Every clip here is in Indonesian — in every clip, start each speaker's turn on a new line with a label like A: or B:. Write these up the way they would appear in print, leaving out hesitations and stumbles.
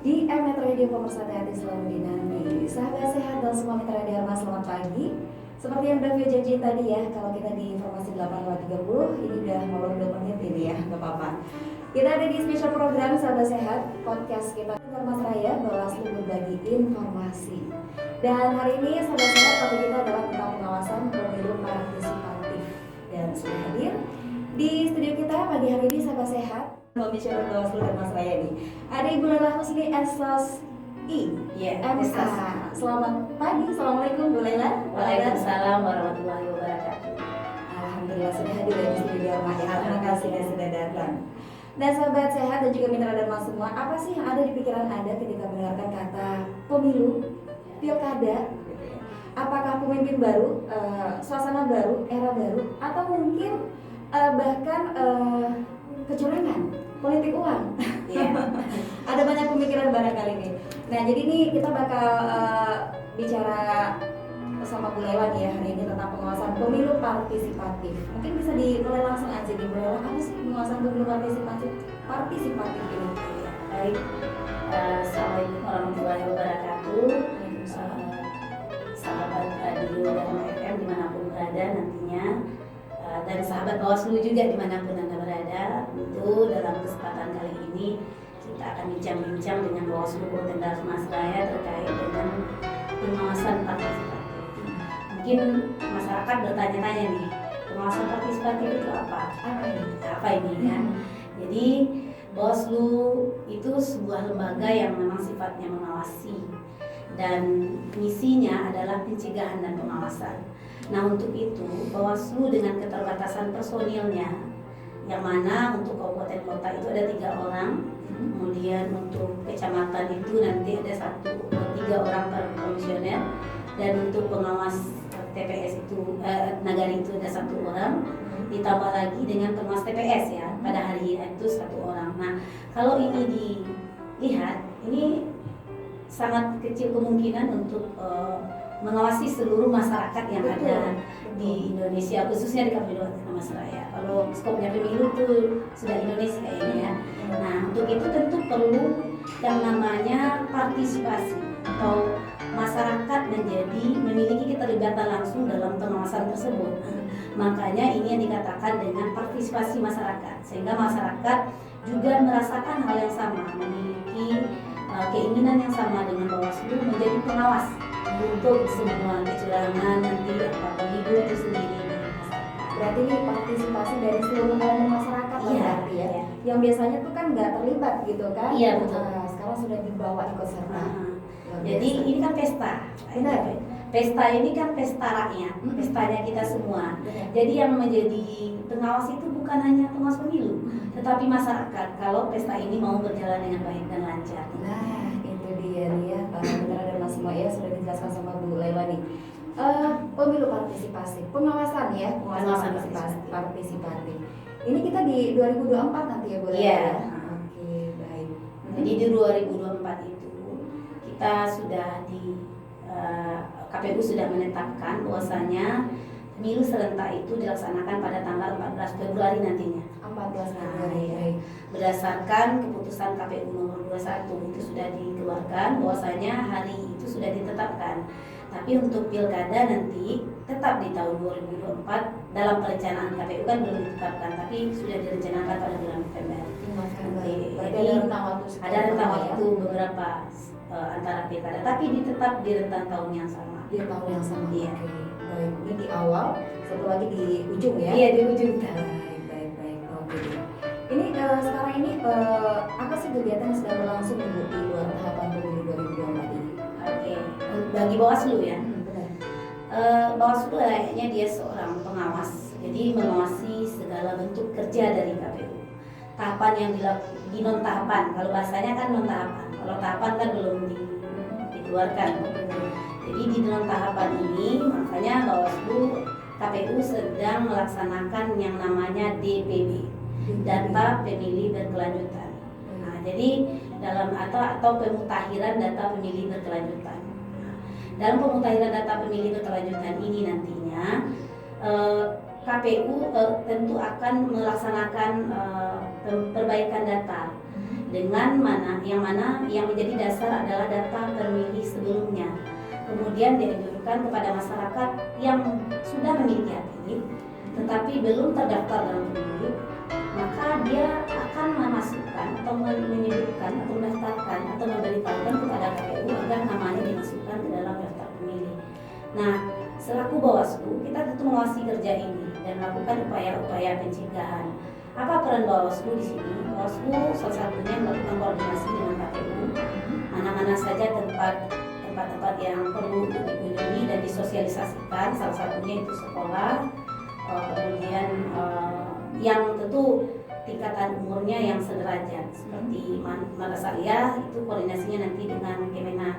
A: di Mnet Radio Pemersatu Hati selalu dinanti. Sahabat sehat dan semua mitra Dharma, selamat pagi. Seperti yang udah Vio janjiin tadi ya, kalau kita di informasi 8.30 ini udah molor 2 menit ini ya, gak apa-apa. Kita ada di special program Sahabat Sehat, podcast kita Dharma Raya, Bawaslu berbagi informasi. Dan hari ini Sahabat Sehat, topik kita adalah tentang pengawasan pemilu partisipatif. Dan sudah hadir di studio kita pagi hari ini Sahabat Sehat, Komisioner Bawaslu Dharma Raya ini ada Ibu Laila Husni SSI MA. Selamat pagi, Assalamualaikum Bu Laila.
B: Waalaikumsalam warahmatullahi wabarakatuh.
A: Alhamdulillah sudah hadir di studio Dharma ya. Terima kasih sudah datang. Dan sahabat sehat dan juga mitra Dharma semua, apa sih yang ada di pikiran Anda ketika mendengarkan kata pemilu, pilkada? Apakah pemimpin baru, suasana baru, era baru, atau mungkin bahkan kecurangan, politik uang? Ada banyak pemikiran barangkali ini. Nah, jadi ini kita bakal bicara sama Bu Laila nih ya hari ini tentang pengawasan pemilu partisipatif. Mungkin bisa dimulai langsung aja nih Bu Laila, apa sih pengawasan pemilu partisipatif ini?
B: Baik, Assalamualaikum warahmatullahi wabarakatuh. Sahabat radio Dharma FM dimanapun berada nantinya, dan sahabat Bawaslu juga dimanapun Anda berada. Tentu dalam kesempatan kali ini kita akan bincang-bincang dengan Bawaslu Kabupaten Dharma Raya terkait dengan pengawasan partisipatif. Mungkin masyarakat bertanya-tanya nih, pengawasan partisipatif itu apa? Apa ini ya? Jadi Bawaslu itu sebuah lembaga yang memang sifatnya mengawasi dan misinya adalah pencegahan dan pengawasan. Nah, untuk itu Bawaslu dengan keterbatasan personilnya, yang mana untuk kabupaten kota itu ada 3 orang, kemudian untuk kecamatan itu nanti ada 3 orang per komisioner, dan untuk pengawas TPS itu nagari itu ada 1 orang, ditambah lagi dengan pengawas TPS ya pada hari itu 1 orang. Nah, kalau ini dilihat, ini sangat kecil kemungkinan untuk mengawasi seluruh masyarakat yang ada di Indonesia, khususnya di Kabupaten Dharma Raya. Kalau skopnya pemilu itu sudah Indonesia ini ya. Nah, untuk itu tentu perlu yang namanya partisipasi atau masyarakat memiliki keterlibatan langsung dalam pengawasan tersebut. Makanya ini yang dikatakan dengan partisipasi masyarakat, sehingga masyarakat juga merasakan hal yang sama, memiliki keinginan yang sama dengan Bawaslu menjadi pengawas untuk semua kecurangan nanti atau pemilu itu sendiri.
A: Berarti ini partisipasi dari seluruh elemen masyarakat berarti ya. Yang biasanya tuh kan nggak terlibat gitu kan?
B: Iya, betul.
A: Sekarang sudah dibawa ikut serta.
B: Jadi ini kan pesta.
A: Benar.
B: Pesta ini kan pesta rakyat, pestanya kita semua. Jadi yang menjadi pengawas itu bukan hanya pengawas pemilu, tetapi masyarakat kalau pesta ini mau berjalan dengan baik dan lancar.
A: Nah, itu dia nih ya, Mitra Dharma semua ya, sudah dijelaskan sama Bu Laila nih. Pemilu partisipasi, pengawasan ya, pengawasan partisipatif. Ini kita di 2024 nanti ya Bu Laila.
B: Iya.
A: Oke, baik.
B: Jadi di 2024 itu kita sudah KPU sudah menetapkan bahwasanya pemilu serentak itu dilaksanakan pada tanggal 14 Februari nantinya.
A: 14 Februari.
B: Berdasarkan keputusan KPU nomor 21 itu sudah dikeluarkan bahwasanya hari itu sudah ditetapkan. Tapi untuk pilkada nanti tetap di tahun 2024 dalam perencanaan KPU kan belum ditetapkan, tapi sudah direncanakan pada bulan November.
A: Jadi
B: ada rentang waktu beberapa antara pilkada, tapi tetap di rentang tahun yang sama.
A: Di tahun yang sama.
B: Iya.
A: Baik, ini di awal, satu lagi di ujung ya.
B: Iya, di ujung.
A: Baik. Oke. Ini sekarang ini apa sih kegiatan yang sedang berlangsung di luar tahapan pemilu 2024 ini?
B: Oke. Bagi Bawaslu ya.
A: Benar.
B: Bawaslu layaknya dia seorang pengawas, jadi mengawasi segala bentuk kerja dari KPU. Tahapan yang di non tahapan, kalau bahasanya kan non tahapan. Kalau tahapan kan belum dikeluarkan. Jadi di non tahapan ini makanya Bawaslu KPU sedang melaksanakan yang namanya DPB, data pemilih berkelanjutan. Nah, jadi dalam atau pemutakhiran data pemilih berkelanjutan. Nah, dalam pemutakhiran data pemilih berkelanjutan ini nantinya KPU tentu akan melaksanakan perbaikan data dengan mana yang menjadi dasar adalah data pemilih sebelumnya. Kemudian dianjurkan kepada masyarakat yang sudah memiliki hak pilih tetapi belum terdaftar dalam pemilih, maka dia akan memasukkan atau menyebutkan atau mendaftarkan atau memberitahukan kepada KPU agar namanya dimasukkan ke dalam daftar pemilih. Nah, selaku Bawaslu kita tentu mengawasi kerja ini dan melakukan upaya-upaya pencegahan. Apa peran Bawaslu di sini? Bawaslu salah satunya melakukan koordinasi dengan KPU, mana-mana saja tempat-tempat yang perlu dikunjungi dan disosialisasikan. Salah satunya itu sekolah, kemudian yang tentu tingkatan umurnya yang sederajat seperti Madrasah itu koordinasinya nanti dengan Kemenak,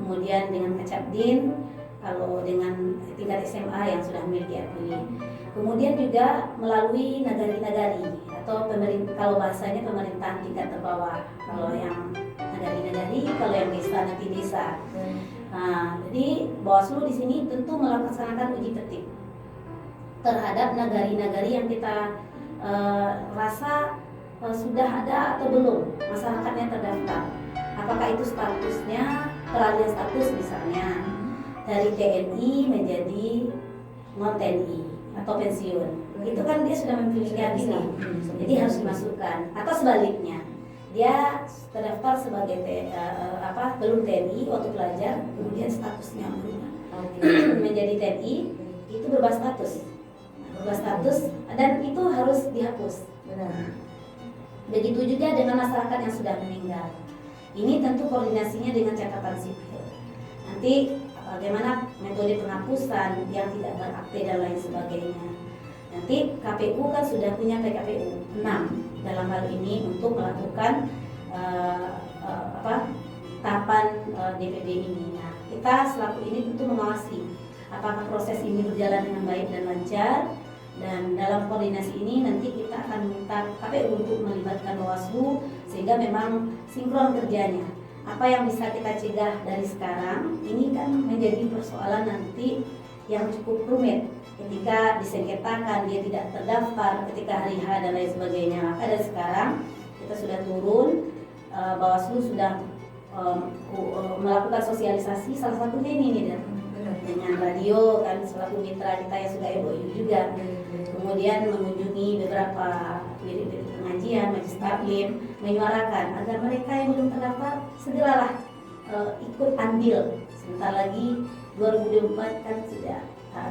B: kemudian dengan Kecapdin kalau dengan tingkat SMA yang sudah memiliki hak pilih. Kemudian juga melalui nagari-nagari atau pemerintah, kalau bahasanya pemerintahan tingkat terbawah. Kalau yang nagari-nagari, kalau yang desa nanti desa. Nah, jadi Bawaslu di sini tentu melaksanakan uji petik terhadap nagari-nagari yang kita rasa sudah ada atau belum masyarakatnya terdaftar. Apakah itu statusnya peralihan status misalnya dari TNI menjadi non TNI atau pensiun. Itu kan dia sudah memiliki hak pilih, jadi harus dimasukkan. Atau sebaliknya, dia terdaftar sebagai belum TNI waktu pelajar, kemudian statusnya berubah menjadi TNI, itu berubah status. Dan itu harus dihapus. Begitu juga dengan masyarakat yang sudah meninggal. Ini tentu koordinasinya dengan catatan sipil. Nanti bagaimana metode penghapusan yang tidak berakte dan lain sebagainya. Nanti KPU kan sudah punya PKPU 6 dalam hal ini untuk melakukan tahapan DPD ini. Nah, kita selaku ini tentu mengawasi apakah proses ini berjalan dengan baik dan lancar. Dan dalam koordinasi ini nanti kita akan minta KPU untuk melibatkan Bawaslu sehingga memang sinkron kerjanya. Apa yang bisa kita cegah dari sekarang ini kan menjadi persoalan nanti yang cukup rumit ketika disengketakan, dia tidak terdaftar ketika hari H dan lain sebagainya. Maka dari sekarang kita sudah turun, Bawaslu sudah melakukan sosialisasi, salah satunya ini nih dengan radio kan selaku mitra kita yang sudah MOU juga. Kemudian mengunjungi beberapa wirid-wirid pengajian, majelis taklim, menyuarakan agar mereka yang belum terdaftar segeralah ikut andil. Sebentar lagi 2024 kan sudah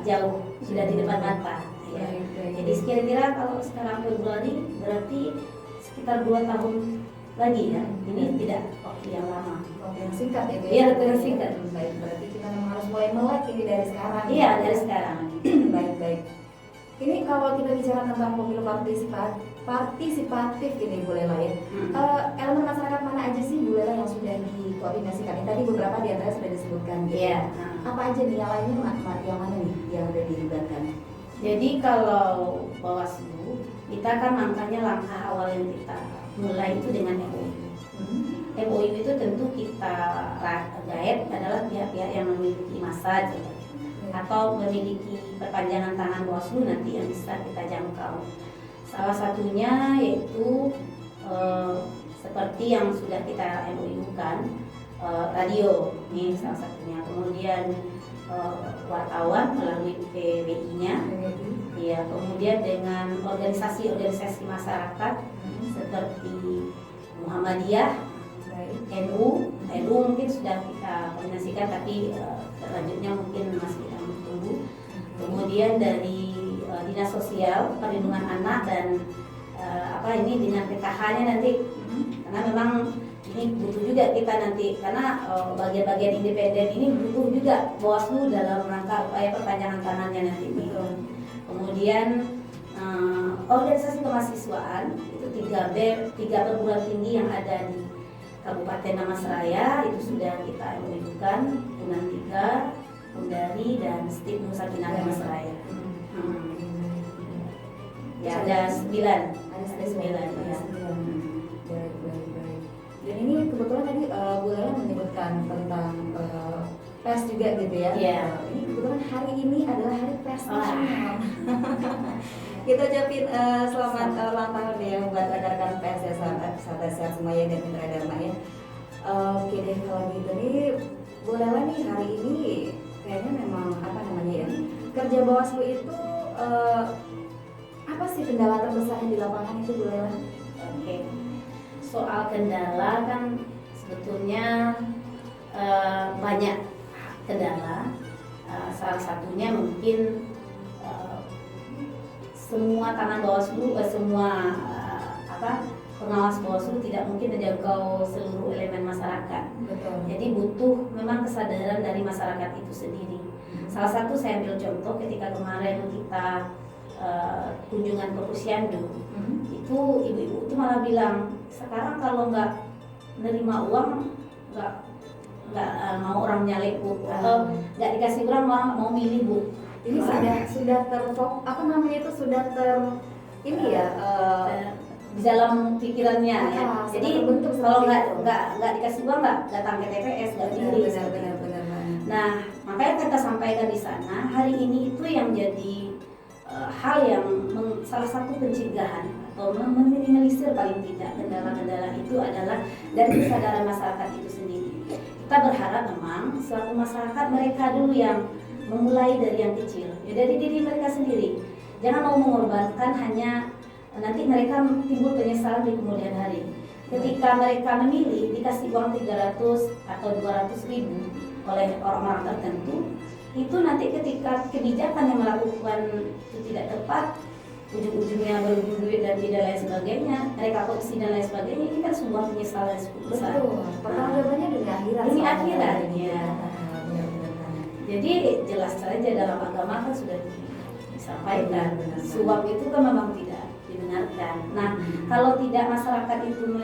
B: jauh, sudah di depan mata. Ya. Jadi kira-kira kalau sekarang Februari berarti sekitar 2 tahun lagi ya. Ini tidak waktu yang lama.
A: Waktu yang singkat ya.
B: Iya, waktu yang singkat.
A: Baik, berarti kita memang harus mulai melek ini dari sekarang.
B: Iya, dari sekarang.
A: Baik. Ini kalau kita bicara tentang pemilu partisipatif ini Bu Lela ya. Elemen masyarakat mana aja sih Bu Lela yang sudah dikoordinasikan? Tadi beberapa di antara sudah disebutkan.
B: Iya.
A: Apa aja nih yang lainnya yang mana nih yang udah dilibatkan?
B: Jadi kalau Bawaslu, kita kan langkah awal yang kita mulai itu dengan MOU. MOU itu tentu kita gaet adalah pihak-pihak yang memiliki masa atau memiliki perpanjangan tangan Bawaslu nanti yang bisa kita jangkau. Salah satunya yaitu seperti yang sudah kita MOU-kan, radio ini salah satunya. Kemudian wartawan melalui PWI-nya, ya. Kemudian dengan organisasi-organisasi masyarakat seperti Muhammadiyah, NU mungkin sudah kita koordinasikan, tapi selanjutnya mungkin masih kita tunggu. Kemudian dari Dinas Sosial Perlindungan Anak dan dengan PKH-nya nanti, karena memang ini butuh juga kita nanti, karena bagian-bagian independen ini butuh juga Bawaslu dalam rangka upaya perpanjangan tangannya nanti. Kemudian organisasi kemahasiswaan itu 3 perguruan tinggi yang ada di Kabupaten Damastraya itu sudah kita MOU-kan, Unan 3, Undari dan STIP Nusa Kinara Damastraya. Ya ada 9. Ada 9 ya.
A: Baik. Dan ini kebetulan tadi Bu Lela menyebutkan tentang pers juga gitu ya.
B: Iya.
A: Ini kebetulan hari ini adalah hari pers nasional. Kita ucapin selamat ulang tahun ya buat rekan-rekan pers ya, sahabat sehat semuanya dan Mitra Dharma ya. Oke deh kalau gitu nih, Bu Lela nih hari ini kayaknya memang apa namanya ya, kerja Bawaslu itu apa sih kendala terbesarnya di lapangan itu Bu Lela?
B: Oke, soal kendala kan sebetulnya banyak kendala. Salah satunya mungkin semua tangan Bawaslu, semua pengawas Bawaslu tidak mungkin menjangkau seluruh elemen masyarakat.
A: Betul.
B: Jadi butuh memang kesadaran dari masyarakat itu sendiri. Salah satu saya ambil contoh ketika kemarin kita kunjungan ke Posyandu, itu ibu-ibu itu malah bilang sekarang kalau nggak nerima uang nggak mau orang nyalek Bu, atau nggak dikasih uang orang mau milih Bu.
A: Ini sudah apa namanya itu sudah ini ya
B: di dalam pikirannya ya. Jadi kalau nggak dikasih uang nggak datang ke TPS, nggak pilih.
A: Benar.
B: Nah makanya kita sampaikan di sana hari ini itu yang jadi hal yang salah satu pencegahan atau meminimalisir paling tidak kendala-kendala itu adalah dari kesadaran masyarakat itu sendiri. Kita berharap memang selaku masyarakat mereka dulu yang memulai dari yang kecil, ya dari diri mereka sendiri. Jangan mau mengorbankan hanya nanti mereka timbul penyesalan di kemudian hari. Ketika mereka memilih dikasih uang 300 atau 200 ribu oleh orang-orang tertentu, itu nanti ketika kebijakan yang melakukan itu tidak tepat, ujung-ujungnya berujung duit dan tidak lain sebagainya, mereka korupsi dan lain sebagainya, ini kan sebuah penyesalan yang cukup besar.
A: Pertanyaannya dunia akhirat.
B: Dunia akhirat, ya. Jadi jelas saja dalam agama kan sudah disampaikan, suap itu kan memang tidak dibenarkan. Nah, kalau tidak masyarakat itu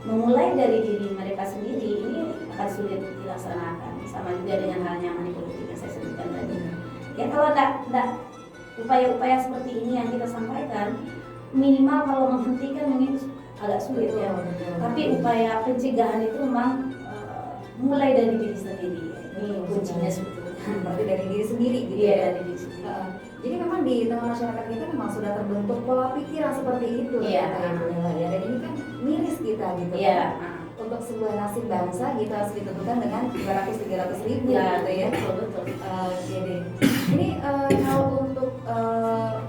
B: memulai dari diri mereka sendiri, ini akan sulit dilaksanakan. Sama juga dengan halnya money politik yang saya sebutkan tadi. Ya kalau tidak upaya-upaya seperti ini yang kita sampaikan, minimal kalau menghentikan ini agak sulit ya. Tapi upaya pencegahan itu memang mulai dari diri sendiri. Ini kuncinya sebetulnya.
A: Berarti dari diri sendiri gitu
B: ya.
A: Dari diri sendiri. Jadi memang di tengah masyarakat kita memang sudah terbentuk pola pikiran seperti itu
B: ya.
A: Dan ini kan miris kita gitu
B: ya.
A: kan. Untuk sebuah nasib bangsa gitu harus ditentukan dengan 200-300 ribu
B: ya,
A: gitu ya.
B: Betul.
A: Jadi ini kalau untuk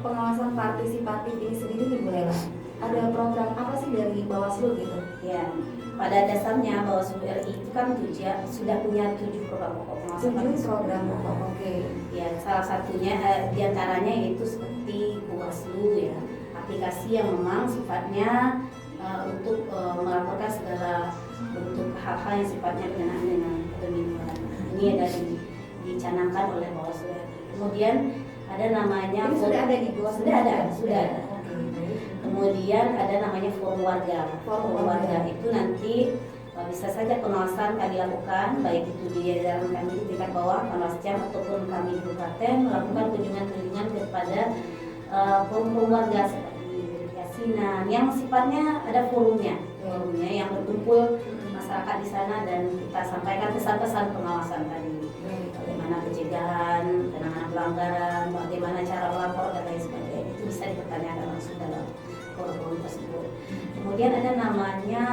A: pengawasan partisipatif ini sendiri nih Bu Lela, ada program apa sih dari Bawaslu gitu?
B: Ya, pada dasarnya Bawaslu RI itu kan sudah punya 7 program pokok pengawasan.
A: 7 program pokok, oke.
B: Ya, salah satunya diantaranya yaitu seperti Bawaslu ya, aplikasi yang memang sifatnya untuk melaporkan segala bentuk hal-hal yang sifatnya berkenaan dengan pemiluan. Ini ada dicanangkan oleh Bawaslu RI. Kemudian ada namanya
A: ini sudah ada di Bawaslu?
B: Sudah ada.
A: Okay.
B: Kemudian ada namanya forum warga. Forum warga itu nanti bisa saja pengawasan kami lakukan, baik itu di jajaran kami di tingkat bawah, Panwascam ataupun kami di kabupaten melakukan kunjungan-kunjungan kepada forum warga seperti yasinan yang sifatnya ada forumnya yang berkumpul masyarakat di sana dan kita sampaikan pesan-pesan pengawasan tadi. Bagaimana pencegahan, penanganan pelanggaran, bagaimana cara melapor dan lain sebagainya, itu bisa dipertanyakan langsung dalam forum tersebut. Kemudian ada namanya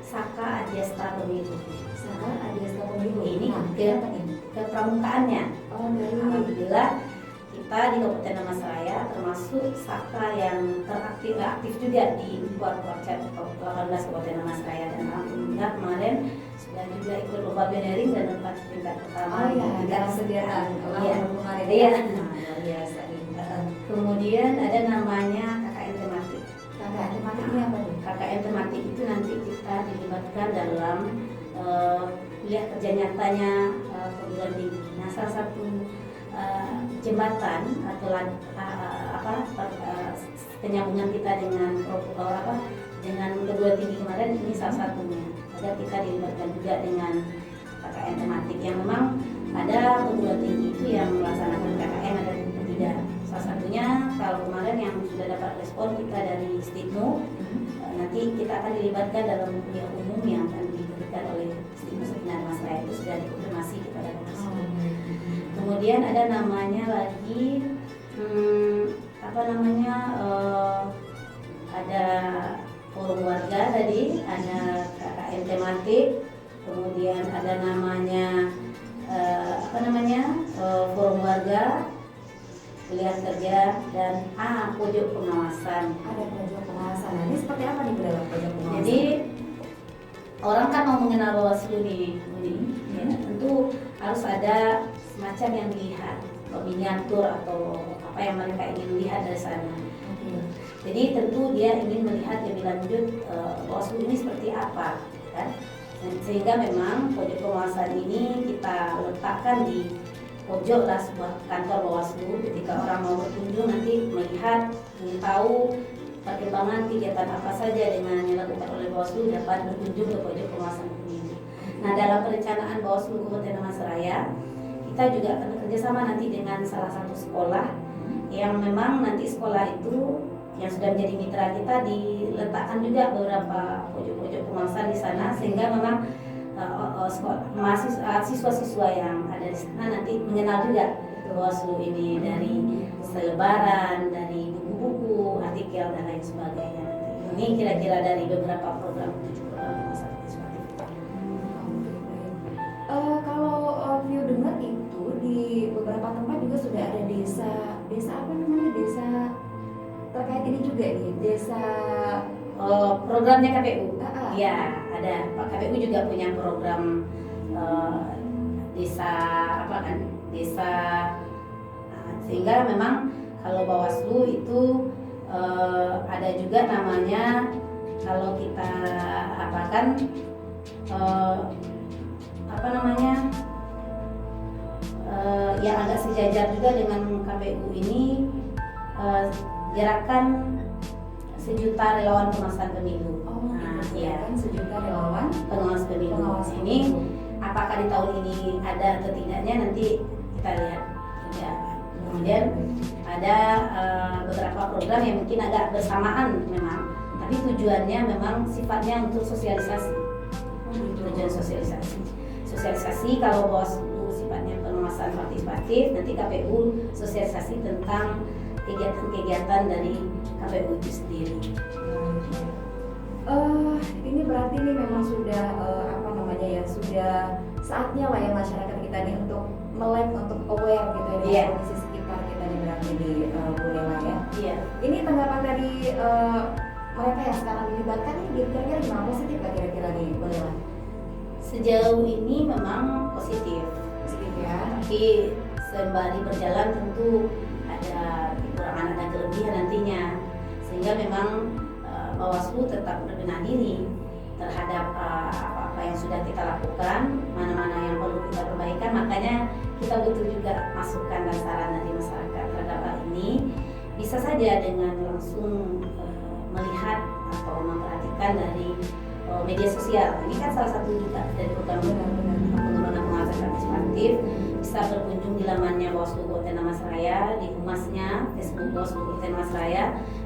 B: Saka Adiasta Pemilu.
A: Saka Adiasta Pemilu.
B: Ini ke pramukaannya. Alhamdulillah kita di Kabupaten Dharmasraya termasuk Saka yang aktif juga di Porcap 18 Kabupaten Dharmasraya, dan alhamdulillah kemarin sudah juga ikut lomba bannering dan dapat peringkat pertama.
A: Dalam kegiatan kemarin.
B: Iya.
A: Luar biasa.
B: Kemudian ada namanya KKN tematik.
A: KKN tematik ini apa tuh?
B: KKN tematik itu nanti kita dilibatkan dalam kuliah kerja nyatanya perguruan tinggi. Nah, salah satu jembatan atau penyambungan kita dengan dengan perguruan tinggi kemarin ini salah satunya. Ada kita dilibatkan juga dengan KKN tematik yang memang ada perguruan tinggi itu yang melaksanakan KKN, ada tidak. Salah satunya kalau kemarin yang sudah dapat respon kita dari Stigmo, nanti kita akan dilibatkan dalam kuliah umum yang akan diberikan oleh Stigmo Dharmasraya, itu sudah dikonfirmasi kepada Bawaslu. Kemudian ada namanya lagi apa namanya, ada forum warga tadi, ada KKN tematik, kemudian ada namanya forum warga, kuliah kerja, dan pojok pengawasan.
A: Ada pojok pengawasan. Nah, ini seperti apa nih Bu dalam pojok pengawasan?
B: Jadi orang kan mau mengenal Bawaslu nih, ya, tentu harus ada semacam yang dilihat, miniatur atau apa yang mereka ingin lihat dari sana. Jadi tentu dia ingin melihat lebih lanjut Bawaslu ini seperti apa, kan? Sehingga memang pojok pengawasan ini kita letakkan di pojok lah sebuah kantor Bawaslu. Ketika orang mau berkunjung nanti melihat, ingin tahu perkembangan kegiatan apa saja dengan yang dilakukan oleh Bawaslu, dapat berkunjung ke pojok pengawasan pemilu. Nah, dalam perencanaan Bawaslu Kabupaten Damansaraya, kita juga akan bekerjasama nanti dengan salah satu sekolah yang memang nanti sekolah itu yang sudah menjadi mitra kita, diletakkan juga beberapa pojok-pojok pengawasan di sana, sehingga memang siswa-siswa yang ada di sana nanti mengenal juga Bawaslu ini dari selebaran, dari buku-buku, artikel dan lain sebagainya. Ini kira-kira dari beberapa program, 7 program pengawasan legislatif.
A: Kalau view dengar itu di beberapa tempat juga sudah ada desa apa namanya, desa terkait ini juga nih, desa
B: programnya KPU. Ya, ada. Pak KPU juga punya program desa desa. Sehingga memang kalau Bawaslu itu ada juga namanya, kalau kita apakan yang agak sejajar juga dengan KPU ini, gerakan 1 juta relawan pengawasan pemilu.
A: Iya, kan 1 juta relawan
B: pengawas pemilu. Ini apakah di tahun ini ada atau tidaknya nanti kita lihat juga. Kemudian ada beberapa program yang mungkin agak bersamaan memang, tapi tujuannya memang sifatnya untuk sosialisasi. Tujuan sosialisasi kalau Bawaslu sifatnya pengawasan partisipatif, nanti KPU sosialisasi tentang kegiatan-kegiatan dari KPU itu sendiri.
A: Ini berarti ini memang sudah sudah saatnya lah ya masyarakat kita nih untuk melek, untuk aware gitu ya dengan kondisi sekitar kita nih berarti di Bu Lela ya.
B: Iya.
A: Ini tanggapan dari mereka yang sekarang dilibatkan ini kira-kira gimana, positif gak kira-kira nih Bu Lela?
B: Sejauh ini memang positif
A: ya.
B: Tapi sembari berjalan tentu ada kekurangan, ada kelebihan nantinya, sehingga memang Bawaslu tetap berbenah diri terhadap apa-apa yang sudah kita lakukan, mana-mana yang perlu kita perbaikan. Makanya kita butuh juga masukan dan saran dari masyarakat terhadap hal ini. Bisa saja dengan langsung melihat atau memperhatikan dari media sosial. Ini kan salah satu juga dari program pengembangan pengawasan partisipatif. Bisa berkunjung di lamannya Bawaslu Kabupaten Damansaraya, di humasnya Facebook Bawaslu Kabupaten Damansaraya,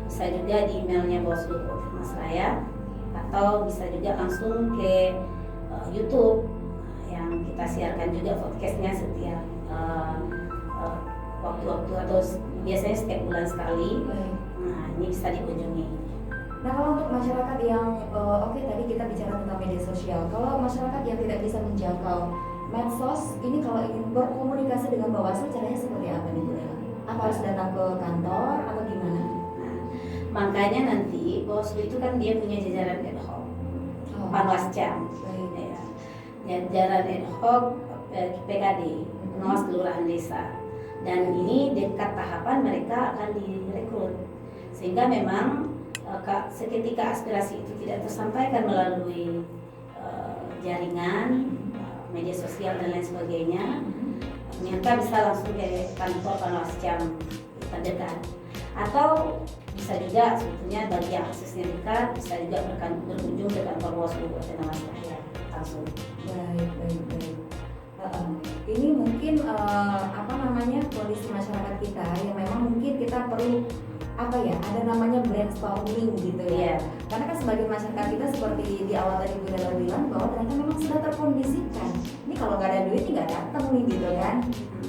B: bisa juga di emailnya Bawaslu Kabupaten Damansaraya, atau bisa juga langsung ke YouTube yang kita siarkan juga podcastnya setiap waktu-waktu atau biasanya setiap bulan sekali. Nah, ini bisa dikunjungi.
A: Nah, kalau untuk masyarakat yang tadi kita bicara tentang media sosial, kalau masyarakat yang tidak bisa menjangkau medsos, ini kalau ingin berkomunikasi dengan Bawaslu caranya seperti apa nih Bu Lela? Apa harus datang ke kantor atau gimana?
B: Nah, makanya nanti Bawaslu itu kan dia punya jajaran ad hoc, Panwascam, ya, jajaran ad hoc PKD, pengawas kelurahan desa, dan ini dekat tahapan mereka akan direkrut, sehingga memang seketika aspirasi itu tidak tersampaikan melalui jaringan media sosial dan lain sebagainya, ternyata bisa langsung ke kantor Panwascam terdekat, atau bisa juga sebetulnya bagi yang aksesnya dekat bisa juga berkunjung ke kantor Bawaslu Kabupaten Damansaraya langsung.
A: Baik. Ini mungkin kondisi masyarakat kita yang memang mungkin kita perlu ada namanya brainstorming gitu ya. Karena kan sebagai masyarakat kita seperti di awal tadi Bu bilang bahwa ternyata memang sudah terkondisikan. Ini kalau nggak ada duit nggak datang nih gitu kan.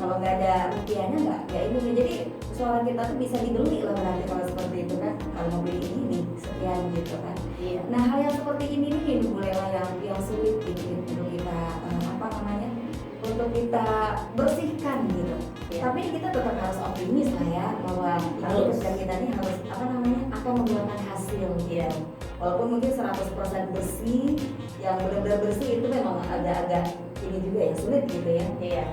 A: Kalau nggak ada rupiahnya nggak ini. Jadi suara kita tuh bisa dibeli lah berarti kalau seperti itu kan. Kalau mau beli ini sekian gitu kan.
B: Iya.
A: Nah hal yang seperti ini nih Bu Lela yang sulit gitu untuk kita untuk kita bersihkan gitu.
B: Iya.
A: Tapi kita tetap harus optimis lah ya bahwa
B: Harus.
A: kerja kita ini harus akan membuahkan hasil.
B: Iya.
A: Walaupun mungkin 100% bersih, yang benar-benar bersih itu memang agak-agak ini juga ya sulit gitu ya.
B: Iya.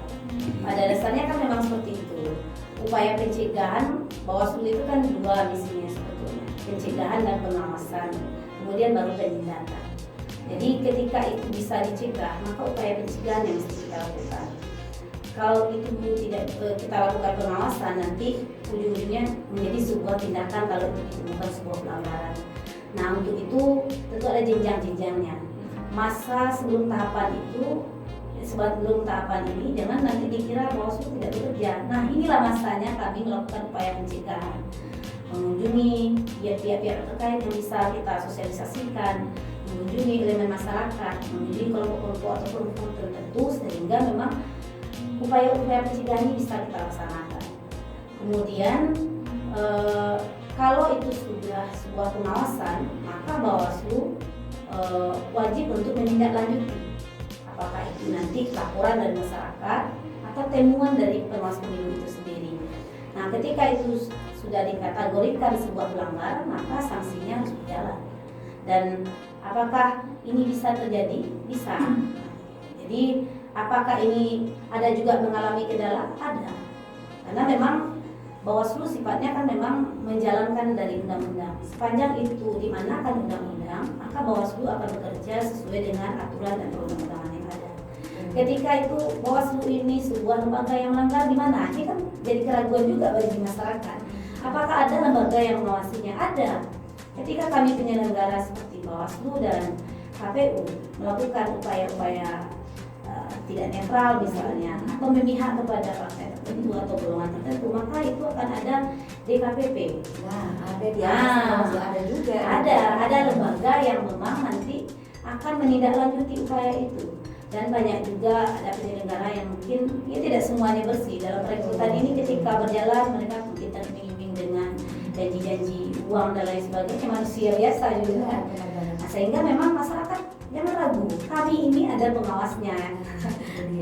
B: Pada dasarnya kan memang seperti itu. Upaya pencegahan Bawaslu itu kan dua misinya sebetulnya, pencegahan dan pengawasan. Kemudian baru penindakan. Jadi ketika itu bisa dicegah, maka upaya pencegahan yang mesti kita lakukan. Kalau itu tidak kita lakukan pengawasan, nanti ujung-ujungnya menjadi sebuah tindakan kalau itu ditemukan sebuah pelanggaran. Nah untuk itu tentu ada jenjang-jenjangnya. Masa sebelum tahapan itu, sebelum tahapan ini jangan nanti dikira Bawaslu tidak bekerja. Nah inilah masanya kami melakukan upaya pencegahan, mengunjungi pihak-pihak terkait yang bisa kita sosialisasikan, mengunjungi elemen masyarakat, mengunjungi kelompok-kelompok atau kelompok tertentu sehingga memang upaya-upaya pencegahan ini bisa kita laksanakan. Kemudian kalau itu sudah sebuah pengawasan, maka Bawaslu wajib untuk menindaklanjuti. Apakah itu nanti laporan dari masyarakat atau temuan dari pengawas pemilu itu sendiri. Nah, ketika itu sudah dikategorikan sebuah pelanggaran, maka sanksinya harus berjalan. Dan apakah ini bisa terjadi? Bisa. Jadi apakah ini ada juga mengalami kendala? Ada. Karena memang Bawaslu sifatnya kan memang menjalankan dari undang-undang. Sepanjang itu dimanakan undang-undang, maka Bawaslu akan bekerja sesuai dengan aturan dan perundang-undangan yang ada. Ketika itu Bawaslu ini sebuah lembaga yang melanggar di mana? Ini kan jadi keraguan juga bagi masyarakat. Apakah ada lembaga yang mengawasinya? Ada. Ketika kami penyelenggara seperti Bawaslu dan KPU melakukan upaya-upaya tidak netral misalnya, atau memihak kepada partai tertentu atau golongan tertentu, maka itu akan ada DKPP.
A: Nah, ada di atas ada juga.
B: Ada lembaga yang memang nanti akan menindaklanjuti upaya itu. Dan banyak juga ada penyelenggara yang mungkin ya tidak semuanya bersih dalam perekrutan ini. Ketika berjalan mereka mungkin terbimbing dengan janji-janji uang dan lain sebagainya, manusia biasa juga. Nah, sehingga memang masyarakat jangan ragu, kami ini ada pengawasnya.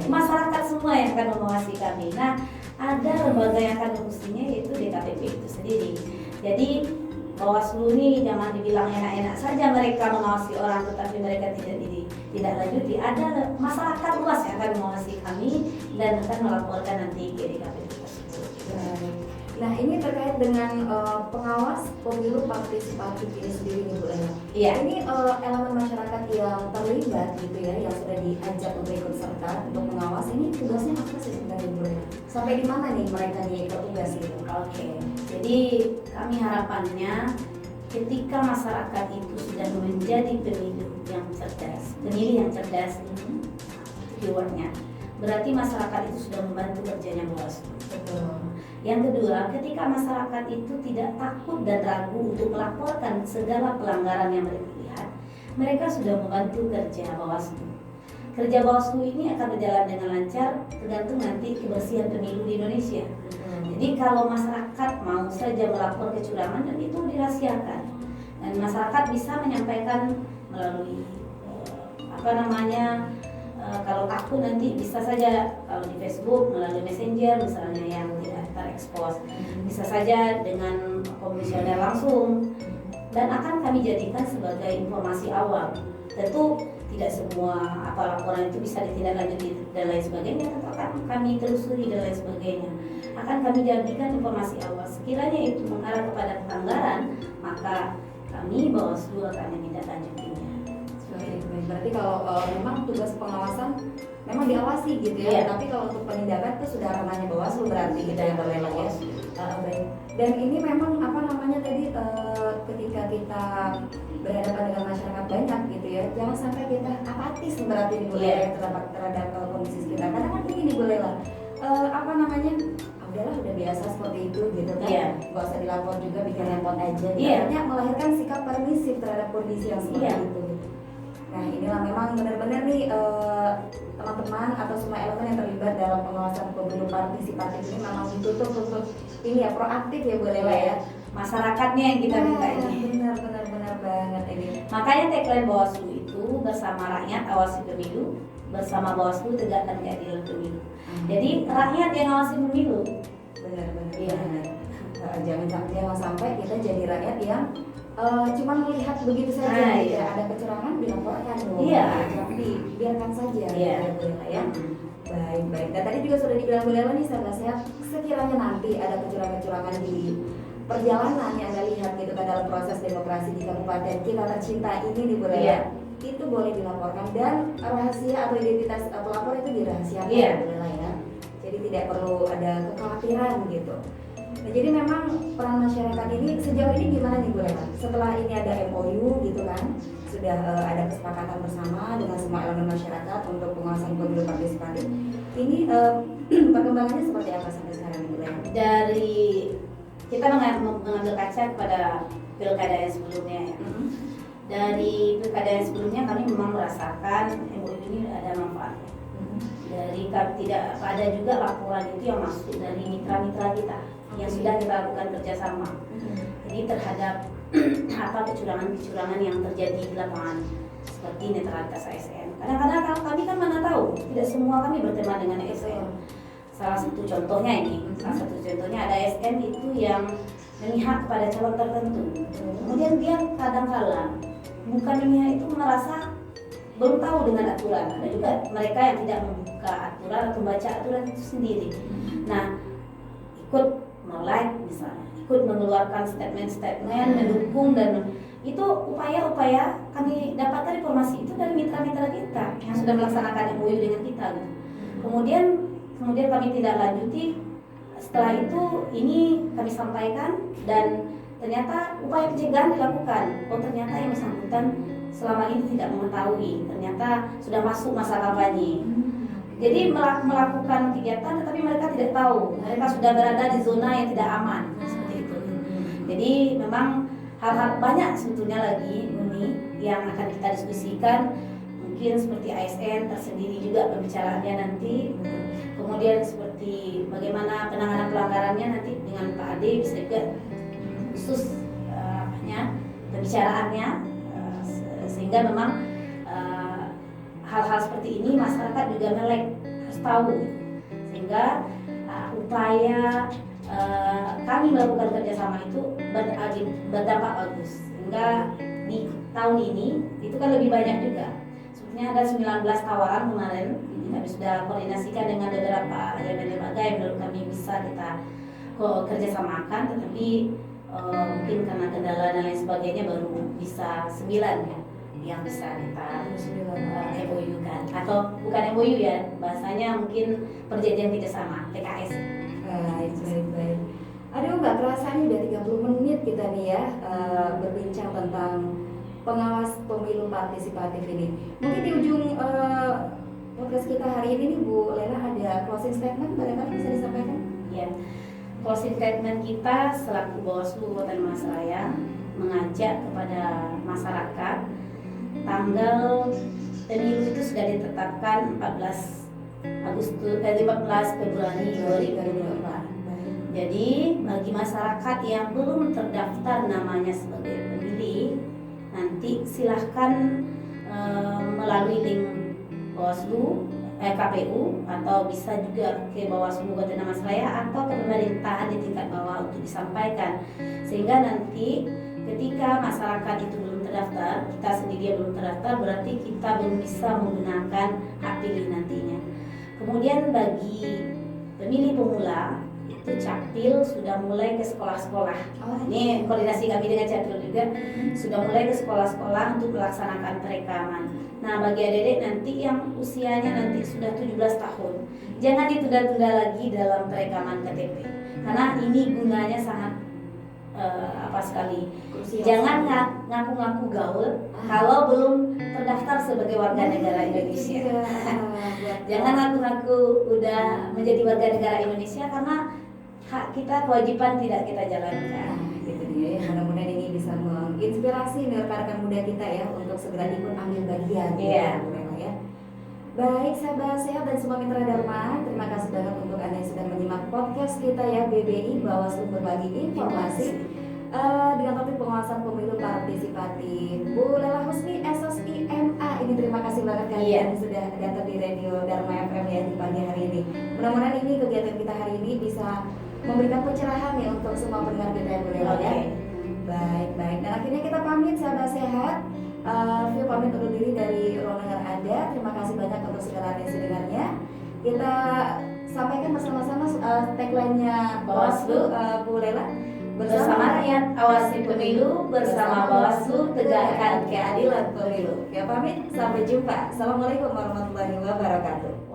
B: Masyarakat semua yang akan mengawasi kami. Nah, ada lembaga yang akan mengurusinya yaitu DKPP itu sendiri. Jadi Bawaslu ini jangan dibilang enak-enak saja mereka mengawasi orang tetapi mereka tidak lanjuti. Ada masyarakat luas yang akan mengawasi kami dan akan melaporkan nanti ke DKPP tersebut.
A: Nah ini terkait dengan pengawas pemilu partisipatif ini sendiri nih Bu Lela.
B: Iya.
A: Ini elemen masyarakat yang terlibat gitu ya, yang sudah diajak untuk ikut serta untuk mengawas, ini tugasnya apa sih sebenarnya Bu Lela? Sampai di mana nih mereka nih petugas itu?
B: Oke. Jadi kami harapannya ketika masyarakat itu sudah menjadi pemilih yang cerdas, keywordnya, berarti masyarakat itu sudah membantu kerjanya Bawaslu.
A: Betul.
B: Yang kedua, ketika masyarakat itu tidak takut dan ragu untuk melaporkan segala pelanggaran yang mereka lihat, mereka sudah membantu kerja Bawaslu. Kerja Bawaslu ini akan berjalan dengan lancar tergantung nanti kebersihan pemilu di Indonesia. Jadi kalau masyarakat mau saja melapor kecurangan, dan itu dirahasiakan, dan masyarakat bisa menyampaikan melalui kalau takut nanti bisa saja kalau di Facebook melalui Messenger misalnya yang tidak terekspos, bisa saja dengan komisioner langsung, dan akan kami jadikan sebagai informasi awal. Tentu tidak semua laporan itu bisa ditindaklanjuti dan lain sebagainya, tentu akan kami telusuri dan lain sebagainya. Akan kami jadikan informasi awal. Sekiranya itu mengarah kepada pelanggaran, maka kami Bawaslu akan menindaklanjutinya.
A: Berarti kalau memang tugas pengawasan memang diawasi gitu ya, tapi kalau untuk penindakan itu sudah ranahnya Bawaslu berarti kita yang berwenang ya. Baik. Dan ini memang tadi ketika kita berhadapan dengan masyarakat banyak gitu ya, jangan sampai kita apatis berarti di Bu Lela terhadap kondisi sekitar. Karena kan ini Bu Lela, udahlah udah biasa seperti itu gitu kan, nggak usah dilapor juga, bikin repot aja. Artinya melahirkan sikap permisif terhadap kondisi yang seperti itu. Nah inilah memang benar-benar nih teman-teman atau semua elemen yang terlibat dalam pengawasan pemilu partisipatif ini memang dituntut untuk ini ya proaktif ya Bu Lela ya.
B: Masyarakatnya yang kita minta ini.
A: Benar banget ini.
B: Makanya tagline Bawaslu itu bersama rakyat awasi pemilu, bersama Bawaslu tegakkan keadilan pemilu. Jadi rakyat yang awasi pemilu.
A: Benar-benar.
B: Iya.
A: Jangan sampai kita jadi rakyat yang cuma melihat begitu saja,
B: Nah,
A: tidak
B: iya.
A: ada kecurangan dilaporkan dong.
B: Iya.
A: Jangan dibiarkan saja.
B: Iya.
A: Bu Lela ya. Baik. Dan tadi juga sudah dibilang Bu Lela nih sahabat sehat, sekiranya nanti ada kecurangan-kecurangan di perjalanan yang Anda lihat gitu kan dalam proses demokrasi di kabupaten kita tercinta ini nih Bu Lela.
B: Iya.
A: Itu boleh dilaporkan dan rahasia atau identitas pelapor itu dirahasiakan
B: Iya.
A: Bu Lela ya. Jadi tidak perlu ada kekhawatiran gitu. Nah, jadi memang peran masyarakat ini sejauh ini gimana nih Bu Lela? Setelah ini ada MOU gitu kan, sudah ada kesepakatan bersama dengan semua elemen masyarakat untuk pengawasan pemilu partisipatif. Ini perkembangannya seperti apa sampai sekarang Bu Lela?
B: Dari kita mengambil kaca kepada pilkada yang sebelumnya ya. Dari pilkada yang sebelumnya kami memang merasakan MOU ini ada manfaatnya. Dari tidak ada juga laporan itu yang masuk dari mitra-mitra kita yang sudah kita lakukan kerjasama. Jadi terhadap apa kecurangan-kecurangan yang terjadi di lapangan seperti netralitas ASN. Kadang-kadang kami kan mana tahu, tidak semua kami berteman dengan ASN. Salah satu contohnya ada ASN itu yang memihak kepada calon tertentu. Kemudian dia kadang-kala bukan memihak itu merasa belum tahu dengan aturan. Ada juga mereka yang tidak membuka aturan atau membaca aturan itu sendiri. Nah, ikut melike misalnya, ikut mengeluarkan statement-statement mendukung, dan itu upaya-upaya kami dapatkan informasi itu dari mitra-mitra kita yang sudah melaksanakan MOU dengan kita gitu. Kemudian kami tidak lanjuti. Setelah itu ini kami sampaikan dan ternyata upaya pencegahan dilakukan. Oh ternyata yang bersangkutan selama ini tidak mengetahui, ternyata sudah masuk masa kampanye. Jadi melakukan kegiatan tetapi mereka tidak tahu, mereka sudah berada di zona yang tidak aman seperti itu. Jadi memang hal-hal banyak sebetulnya lagi ini yang akan kita diskusikan, mungkin seperti ASN tersendiri juga pembicaraannya nanti. Kemudian seperti bagaimana penanganan pelanggarannya nanti dengan Pak Ade bisa juga khusus pembicaraannya, sehingga memang hal-hal seperti ini masyarakat juga melek harus tahu, sehingga upaya kami melakukan kerjasama itu berdampak bagus, sehingga di tahun ini itu kan lebih banyak juga. Sebetulnya ada 19 tawaran kemarin, kami sudah koordinasikan dengan beberapa lembaga yang menurut kami bisa kita kerjasamakan, tetapi mungkin karena kendala dan lain sebagainya baru bisa 9 ya yang bisa kita MOU kan, atau bukan MOU ya, bahasanya mungkin perjanjian kerjasama PKS.
A: Baik. Aduh nggak kerasa nih udah 30 menit kita nih ya berbincang tentang pengawas pemilu partisipatif ini. Mungkin di ujung podcast kita hari ini nih Bu Lela ada closing statement barangkali bisa disampaikan?
B: Ya, closing statement kita selaku Bawaslu Kabupaten Masraya mengajak kepada masyarakat, tanggal pemilu itu sudah ditetapkan 14 Februari 2024. Jadi bagi masyarakat yang belum terdaftar namanya sebagai pemilih, nanti silahkan melalui link Bawaslu KPU atau bisa juga ke Bawaslu Kabupaten Masraya atau ke pemerintahan di tingkat bawah untuk disampaikan, sehingga nanti ketika masyarakat itu belum terdaftar, kita sendiri belum terdaftar, berarti kita belum bisa menggunakan hak pilih nantinya. Kemudian bagi pemilih pemula itu Capil sudah mulai ke sekolah-sekolah. Ini koordinasi kami dengan Capil juga sudah mulai ke sekolah-sekolah untuk melaksanakan perekaman. Nah bagi adik-adik nanti yang usianya nanti sudah 17 tahun, jangan ditunda-tunda lagi dalam perekaman KTP, karena ini gunanya sangat sekali. Jangan ngaku-ngaku gaul kalau belum terdaftar sebagai warga negara Indonesia. Jangan ngaku-ngaku udah menjadi warga negara Indonesia, karena hak kita, kewajiban tidak kita jalankan.
A: Gitu dia ya. Mudah-mudahan ini bisa menginspirasi nih rekan-rekan muda kita ya untuk segera ikut ambil bagian.
B: Iya.
A: Ya. Baik sahabat sehat dan semua mitra Dharma, terima kasih banget untuk Anda yang sudah menyimak podcast kita ya BBI Bawaslu berbagi informasi dengan topik pengawasan pemilu partisipatif. Bu Lela Husni SSIMA, ini terima kasih banget kalian sudah datang di Radio Dharma FM ya di pagi hari ini. Mudah-mudahan ini kegiatan kita hari ini bisa memberikan pencerahan ya untuk semua pendengar kita ya Bu Lela ya. Baik. Dan akhirnya kita pamit sahabat sehat. View pamit undur diri dari ruang dengar Anda. Terima kasih banyak untuk segala atensi dengarnya. Kita sampaikan bersama-sama tagline-nya Bawaslu, Bu Lela.
B: Bersama rakyat awasi pemilu, bersama Bawaslu tegakkan keadilan pemilu.
A: Ya pamit, sampai jumpa. Assalamualaikum warahmatullahi wabarakatuh.